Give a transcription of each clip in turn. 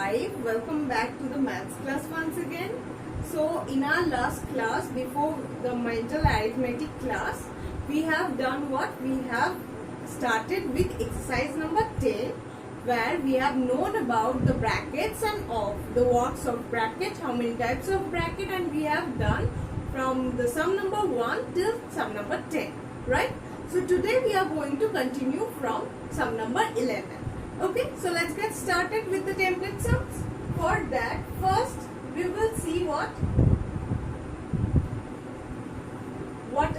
5. Welcome back to the maths class once again. So in our last class before the mental arithmetic class, we have done what? We have started with exercise number 10, where we have known about the brackets and of the works of bracket, how many types of bracket, and we have done from the sum number 1 till sum number 10, right? So today we are going to continue from sum number 11. Okay, so let's get started with the template sums. For that, first we will see what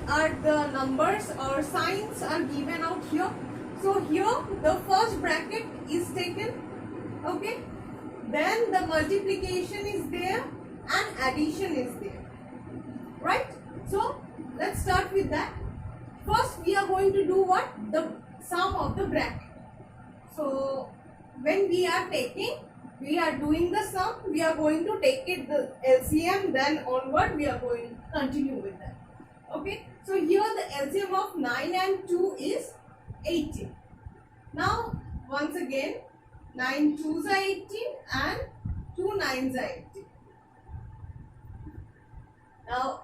are the numbers or signs are given out here. So here the first bracket is taken, okay, then the multiplication is there and addition is there, right? So let's start with that. First we are going to do what? The sum of the bracket. So when we are doing the sum, we are going to take it the LCM, then onward we are going to continue with that. Okay, so here the LCM of 9 and 2 is 18. Now once again, 9 2s are 18 and 2 9s are 18. Now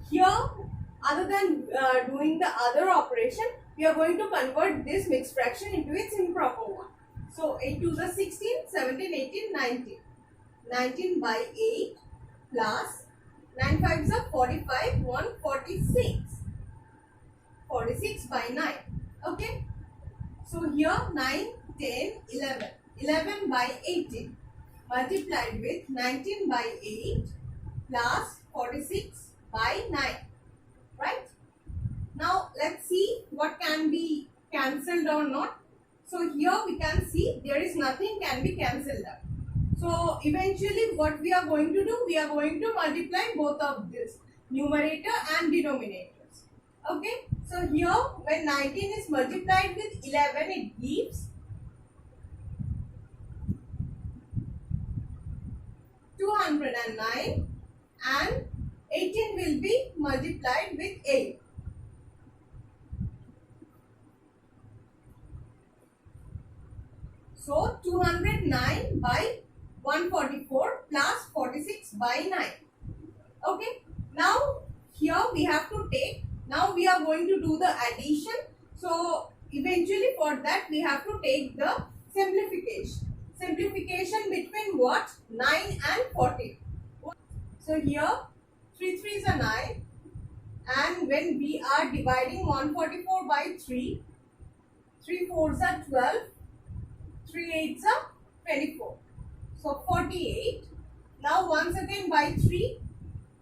here, other than doing the other operation, we are going to convert this mixed fraction into its improper one. So 8 2s are 16, 17, 18, 19. 19 by 8 plus 9 5s are 45, 146. 46 by 9. Okay. So here 9, 10, 11. 11 by 18 multiplied with 19 by 8 plus 46 by 9. Right? Now let's see what can be cancelled or not. So here we can see there is nothing can be cancelled out. So eventually what we are going to do, we are going to multiply both of this, numerator and denominators. Okay, so here when 19 is multiplied with 11, it gives 209, and 18 will be multiplied with 8. So 209 by 144 plus 46 by 9. Okay. Now here we have to take, now we are going to do the addition. So eventually for that we have to take the simplification. Simplification between what? 9 and 14. So here 3 3s are 9, and when we are dividing 144 by 3, 3 4s are 12, 3 8s are 24. So 48. Now once again by 3,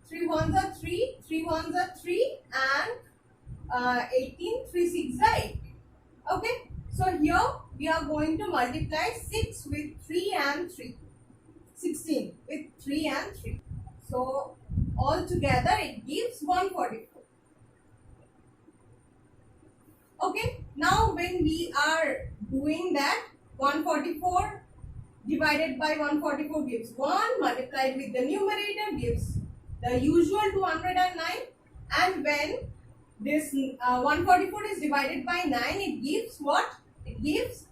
3 1s are 3, 3 1s are 3, and 18, 3 6s are 18. Okay. So here we are going to multiply 6 with 3 and 3. 16 with 3 and 3. So all together it gives 144. Okay. Now when we are doing that, 144 divided by 144 gives 1, multiplied with the numerator gives the usual 209, and when this 144 is divided by 9, it gives what? It gives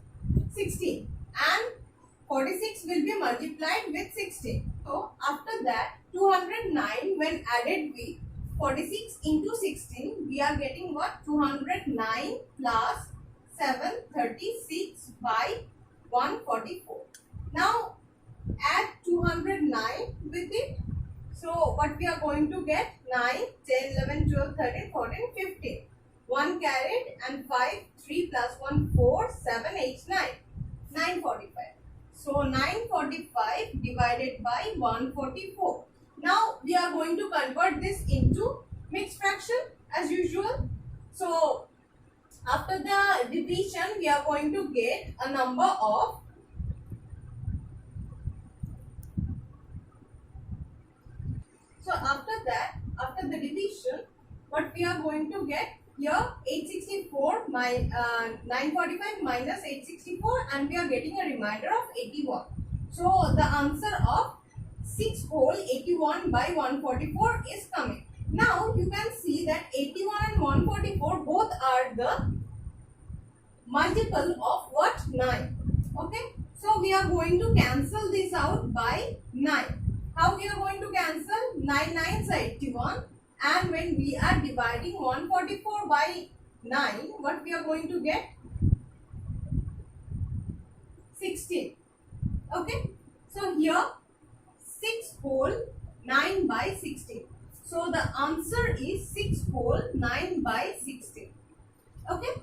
16, and 46 will be multiplied with 16. So after that, 209 when added with 46 into 16, we are getting what? 209 plus 736 by 144. Now add 209 with it. So what we are going to get? 9, 10, 11, 12, 13, 14, 15. 1 carried and 5, 3 plus 1, 4, 7, 8, 9. 945. So 945 divided by 144. Now we are going to convert this into mixed fraction as usual. So after the division, we are going to get a number of after the division, what we are going to get here, 864 945 minus 864, and we are getting a remainder of 81. So the answer of 6 whole 81 by 144 is coming. Now you can see that 81 and 144 both are the multiple of what? 9. Okay. So we are going to cancel this out by 9. How we are going to cancel? 9 9s are 81, and when we are dividing 144 by 9, what we are going to get? 16. Okay. So here 6 whole 9 by 16. So the answer is 6 whole 9 by 16. Okay.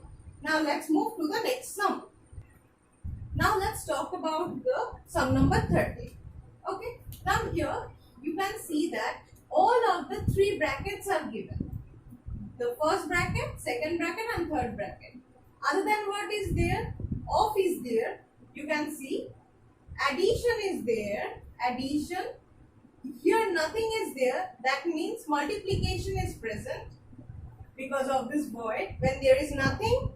Now let's move to the next sum. Now let's talk about the sum number 30. Okay. Now here you can see that all of the 3 brackets are given. The first bracket, second bracket and third bracket. Other than what is there? Off is there. You can see addition is there. Addition. Here nothing is there. That means multiplication is present because of this void. When there is nothing,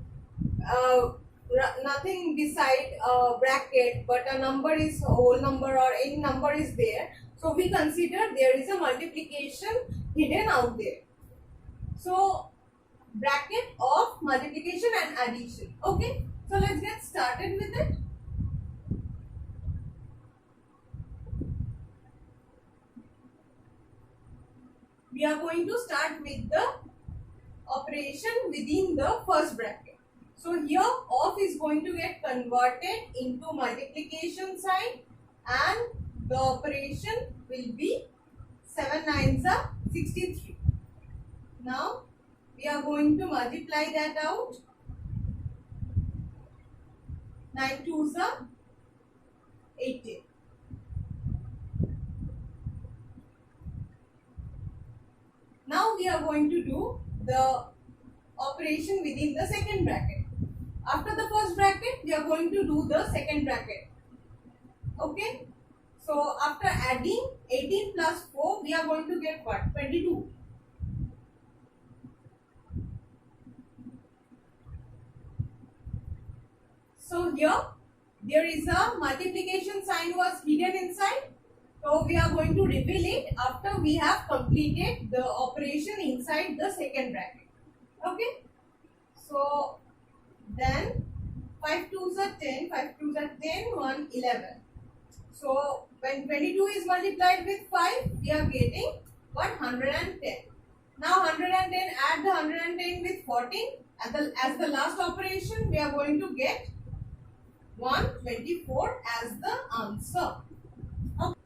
nothing beside a bracket, but a number is a whole number or any number is there. So we consider there is a multiplication hidden out there. So bracket of multiplication and addition. Okay. So let's get started with it. We are going to start with the operation within the first bracket. So here off is going to get converted into multiplication sign, and the operation will be 7 9s are 63. Now we are going to multiply that out. 9 2s are 18. Now we are going to do the operation within the second bracket. After the first bracket, we are going to do the second bracket. Okay. So after adding 18 plus 4, we are going to get what? 22. So here there is a multiplication sign was hidden inside. So we are going to reveal it after we have completed the operation inside the second bracket. Okay. So then 5 2s are 10, 5 2s are 10, 1 11. So when 22 is multiplied with 5, we are getting 110. Now 110, add the 110 with 14. As the last operation, we are going to get 124 as the answer. Okay.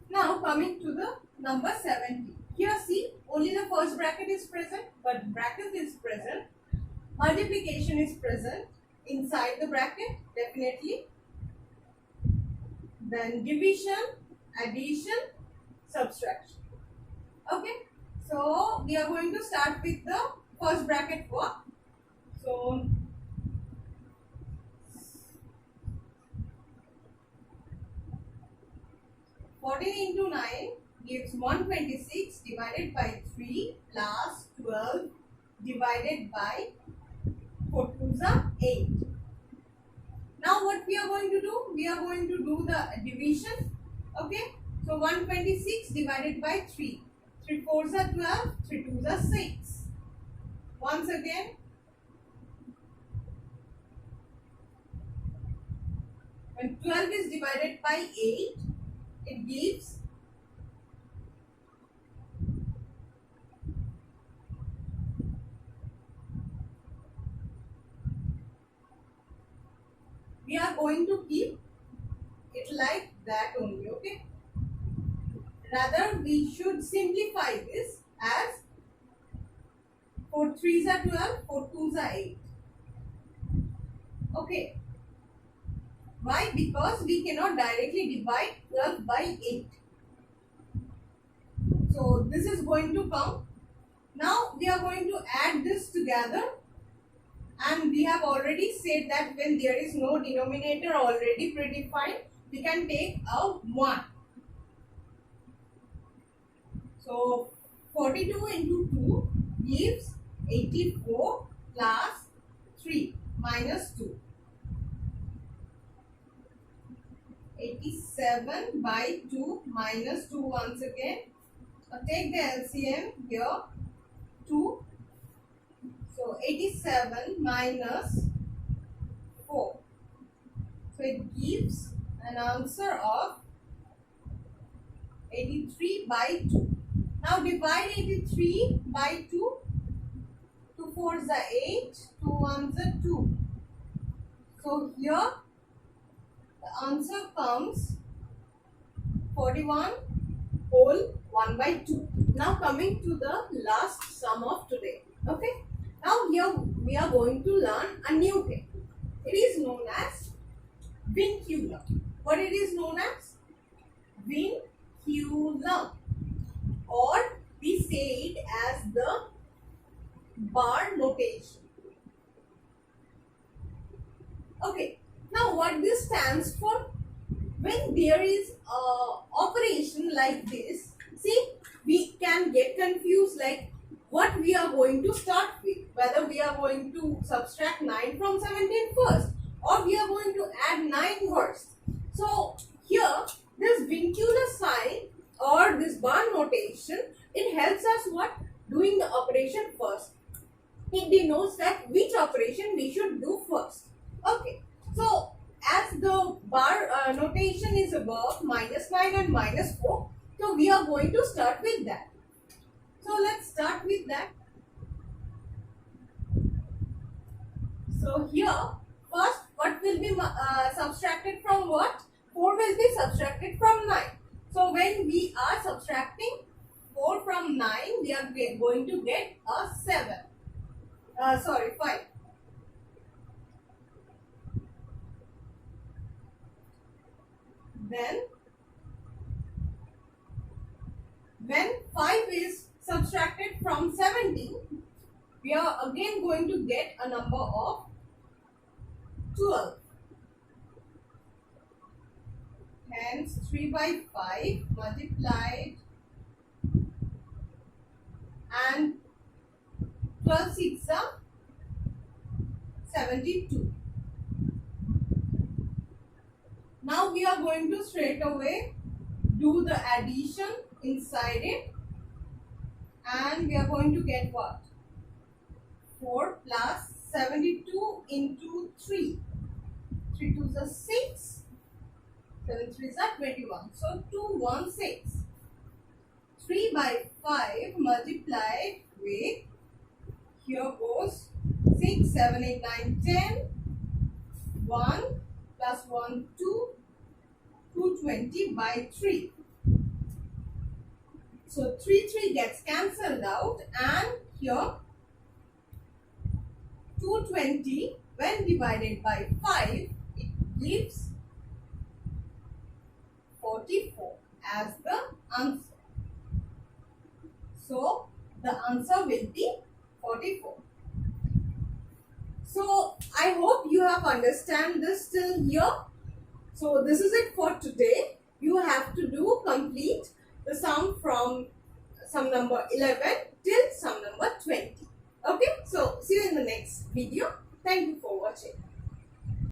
Now coming to the number 70. Here see, only the first bracket is present, but bracket is present. Multiplication is present inside the bracket, definitely. Then division, addition, subtraction. Okay. So we are going to start with the first bracket work. So 14 into 9 gives 126 divided by 3 plus 12 divided by 4 2s are 8. Now what we are going to do? We are going to do the division. Okay. So 126 divided by 3. 3 4s are 12, 3 2s are 6. Once again, when 12 is divided by 8, it gives we are going to keep it like that only. Okay. Rather, we should simplify this as 4 3s are 12, 4 2s are 8. Okay. Why? Because we cannot directly divide 12 by 8. So this is going to come. Now we are going to add this together, and we have already said that when there is no denominator already predefined, we can take a 1. So 42 into 2 gives 84 plus 3 minus 2. 87 by 2 minus 2 once again. Take the LCM here, 2. So 87 minus 4. So it gives an answer of 83 by 2. Now divide 83 by 2. 2 4s are 8, 2 1s are 2. So here the answer comes 41 whole 1 by 2. Now coming to the last sum of today. Okay. Now here we are going to learn a new thing. It is known as vinculum. What it is known as? Vinculum. Or we say it as the bar notation. Okay. Now what this stands for? When there is a operation like this, see, we can get confused like what we are going to start with. Whether we are going to subtract 9 from 17 first or we are going to add 9 first. So here this vincular sign or this bar notation, it helps us what? Doing the operation first. It denotes that which operation we should do first. Okay. So as the bar notation is above -9 and -4, so we are going to start with that. So let's start with that. So here first what will be subtracted from what? 4 will be subtracted from 9. So when we are subtracting 4 from 9, we are going to get a 7. 5. Then when 5 is subtracted from 17, we are again going to get a number of 12. Hence 3 by 5 multiplied and 12 6 are 72. Now we are going to straight away do the addition inside it, and we are going to get what? 4 plus 72 into 3. 3 2s are 6. 7 3s are 21. So 216. 3 by 5 multiplied with, here goes 6, 7, 8, 9, 10. 1 plus 1, 2. 220 by 3. So 3 gets cancelled out, and here 220 when divided by 5, it gives 44 as the answer. So the answer will be 44. So I hope you have understand this till here. So this is it for today. You have to do complete the sum from sum number 11 till sum number 20. Okay, so see you in the next video. Thank you for watching.